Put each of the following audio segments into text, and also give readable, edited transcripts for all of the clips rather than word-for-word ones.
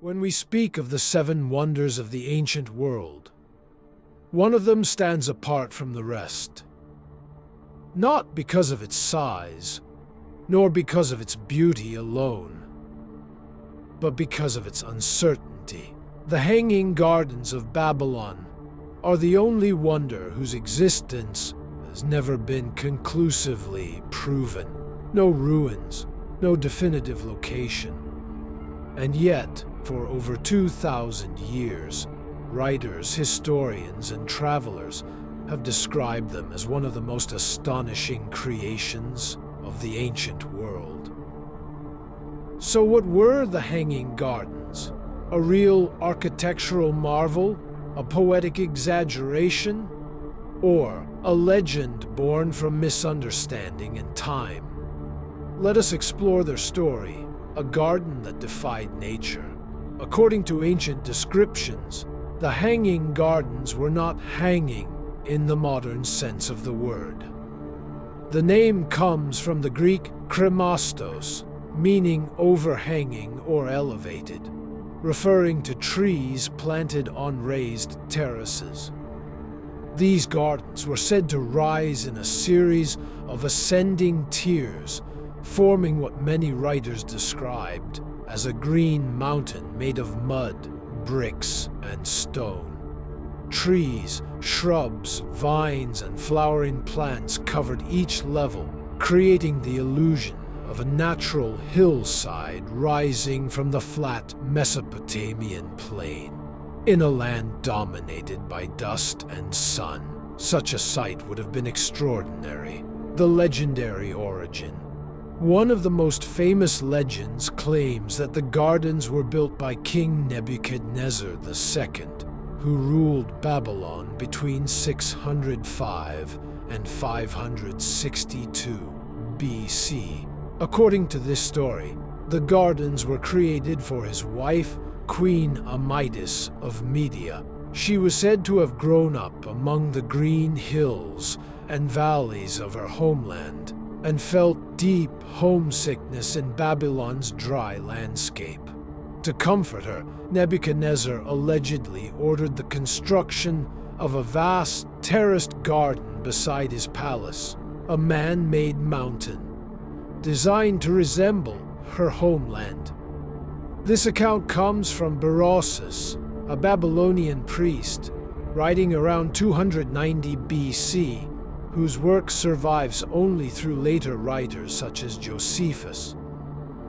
When we speak of the seven wonders of the ancient world, one of them stands apart from the rest. Not because of its size, nor because of its beauty alone, but because of its uncertainty. The Hanging Gardens of Babylon are the only wonder whose existence has never been conclusively proven. No ruins, no definitive location. And yet, for over 2,000 years, writers, historians, and travelers have described them as one of the most astonishing creations of the ancient world. So what were the Hanging Gardens? A real architectural marvel? A poetic exaggeration? Or a legend born from misunderstanding and time? Let us explore their story, a garden that defied nature. According to ancient descriptions, the Hanging Gardens were not hanging in the modern sense of the word. The name comes from the Greek kremastos, meaning overhanging or elevated, referring to trees planted on raised terraces. These gardens were said to rise in a series of ascending tiers, forming what many writers described as a green mountain made of mud, bricks, and stone. Trees, shrubs, vines, and flowering plants covered each level, creating the illusion of a natural hillside rising from the flat Mesopotamian plain. In a land dominated by dust and sun, such a sight would have been extraordinary. The legendary origin. One of the most famous legends claims that the gardens were built by King Nebuchadnezzar II, who ruled Babylon between 605 and 562 BC. According to this story, the gardens were created for his wife, Queen Amytis of Media. She was said to have grown up among the green hills and valleys of her homeland, and felt deep homesickness in Babylon's dry landscape. To comfort her, Nebuchadnezzar allegedly ordered the construction of a vast terraced garden beside his palace, a man-made mountain, designed to resemble her homeland. This account comes from Berossus, a Babylonian priest, writing around 290 BC, whose work survives only through later writers such as Josephus.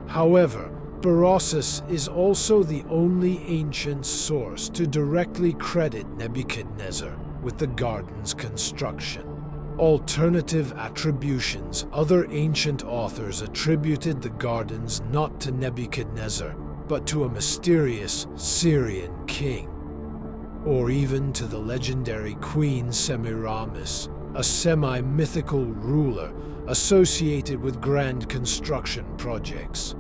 However, Berossus is also the only ancient source to directly credit Nebuchadnezzar with the garden's construction. Alternative attributions. Other ancient authors attributed the gardens not to Nebuchadnezzar, but to a mysterious Assyrian king, or even to the legendary Queen Semiramis, a semi-mythical ruler associated with grand construction projects.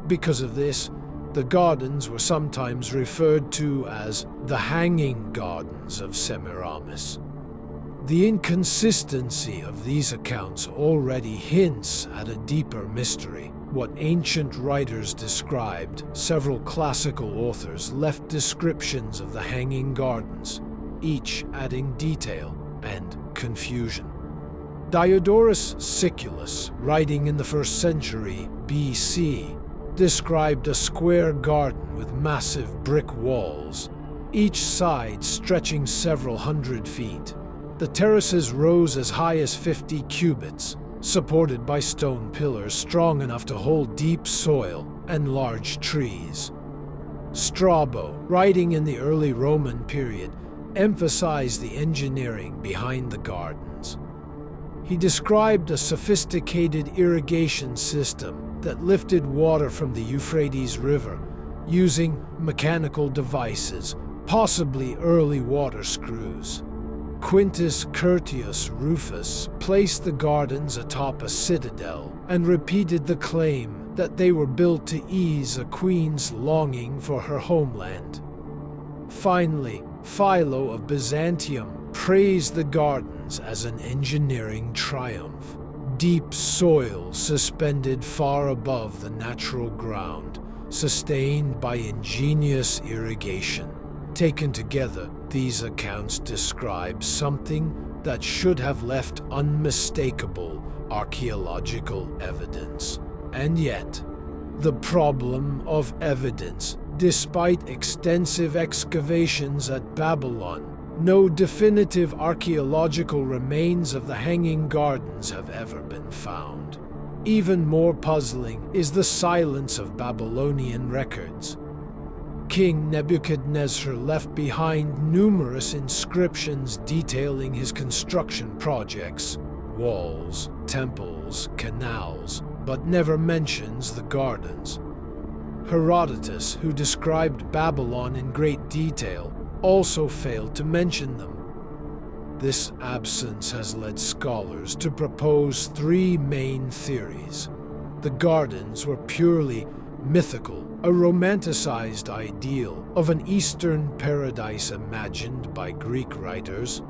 Because of this, the gardens were sometimes referred to as the Hanging Gardens of Semiramis. The inconsistency of these accounts already hints at a deeper mystery. What ancient writers described, several classical authors left descriptions of the Hanging Gardens, each adding detail and confusion. Diodorus Siculus, writing in the 1st century BC, described a square garden with massive brick walls, each side stretching several hundred feet. The terraces rose as high as 50 cubits, supported by stone pillars strong enough to hold deep soil and large trees. Strabo, writing in the early Roman period, emphasized the engineering behind the gardens. He described a sophisticated irrigation system that lifted water from the Euphrates River using mechanical devices, possibly early water screws. Quintus Curtius Rufus placed the gardens atop a citadel and repeated the claim that they were built to ease a queen's longing for her homeland. Finally, Philo of Byzantium praised the gardens as an engineering triumph. Deep soil suspended far above the natural ground, sustained by ingenious irrigation. Taken together, these accounts describe something that should have left unmistakable archaeological evidence. And yet, the problem of evidence. Despite extensive excavations at Babylon, no definitive archaeological remains of the Hanging Gardens have ever been found. Even more puzzling is the silence of Babylonian records. King Nebuchadnezzar left behind numerous inscriptions detailing his construction projects, walls, temples, canals, but never mentions the gardens. Herodotus, who described Babylon in great detail, also failed to mention them. This absence has led scholars to propose three main theories. The gardens were purely mythical, a romanticized ideal of an Eastern paradise imagined by Greek writers.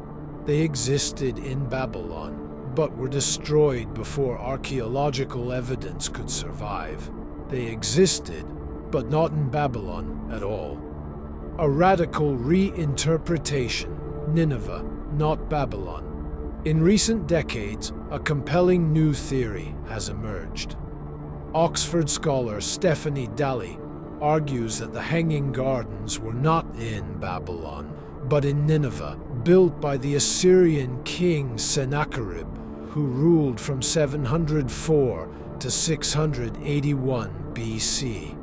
They existed in Babylon, but were destroyed before archaeological evidence could survive. They existed, but not in Babylon at all. A radical reinterpretation, Nineveh, not Babylon. In recent decades, a compelling new theory has emerged. Oxford scholar Stephanie Daly argues that the Hanging Gardens were not in Babylon, but in Nineveh, built by the Assyrian king Sennacherib, who ruled from 704 to 681 BC.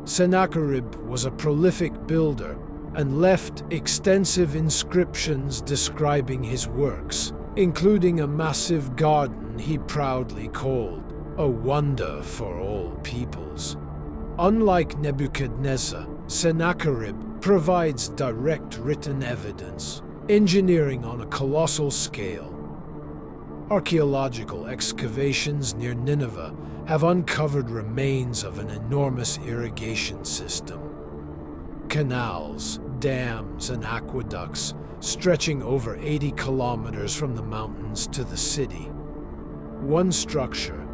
Sennacherib was a prolific builder and left extensive inscriptions describing his works, including a massive garden he proudly called a wonder for all peoples. Unlike Nebuchadnezzar, Sennacherib provides direct written evidence, engineering on a colossal scale. Archaeological excavations near Nineveh have uncovered remains of an enormous irrigation system. Canals, dams, and aqueducts stretching over 80 kilometers from the mountains to the city. One structure,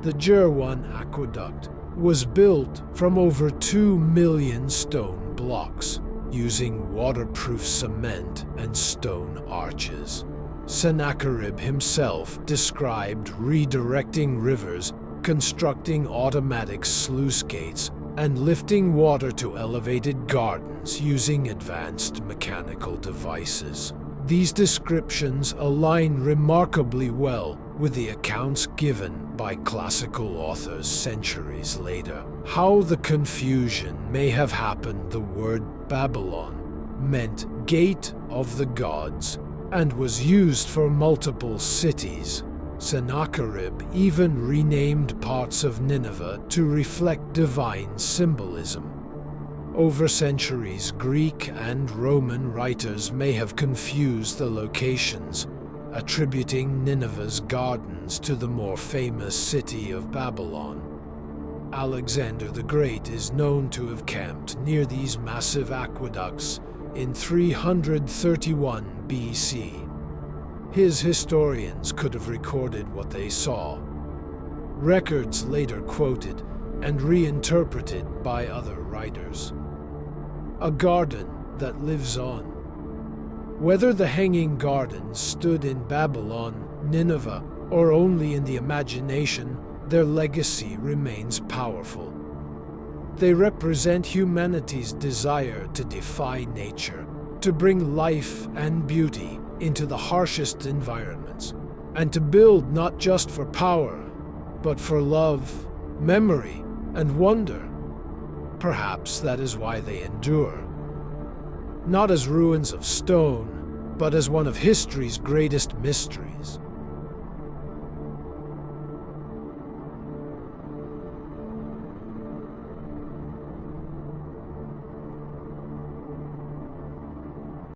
the Jerwan Aqueduct, was built from over 2 million stone blocks, using waterproof cement and stone arches. Sennacherib himself described redirecting rivers, constructing automatic sluice gates, and lifting water to elevated gardens using advanced mechanical devices. These descriptions align remarkably well with the accounts given by classical authors centuries later. How the confusion may have happened. The word Babylon meant gate of the gods and was used for multiple cities. Sennacherib even renamed parts of Nineveh to reflect divine symbolism. Over centuries, Greek and Roman writers may have confused the locations, attributing Nineveh's gardens to the more famous city of Babylon. Alexander the Great is known to have camped near these massive aqueducts in 331 BC. His historians could have recorded what they saw. Records later quoted and reinterpreted by other writers. A garden that lives on. Whether the Hanging Gardens stood in Babylon, Nineveh, or only in the imagination, their legacy remains powerful. They represent humanity's desire to defy nature, to bring life and beauty into the harshest environments, and to build not just for power, but for love, memory, and wonder. Perhaps that is why they endure. Not as ruins of stone, but as one of history's greatest mysteries.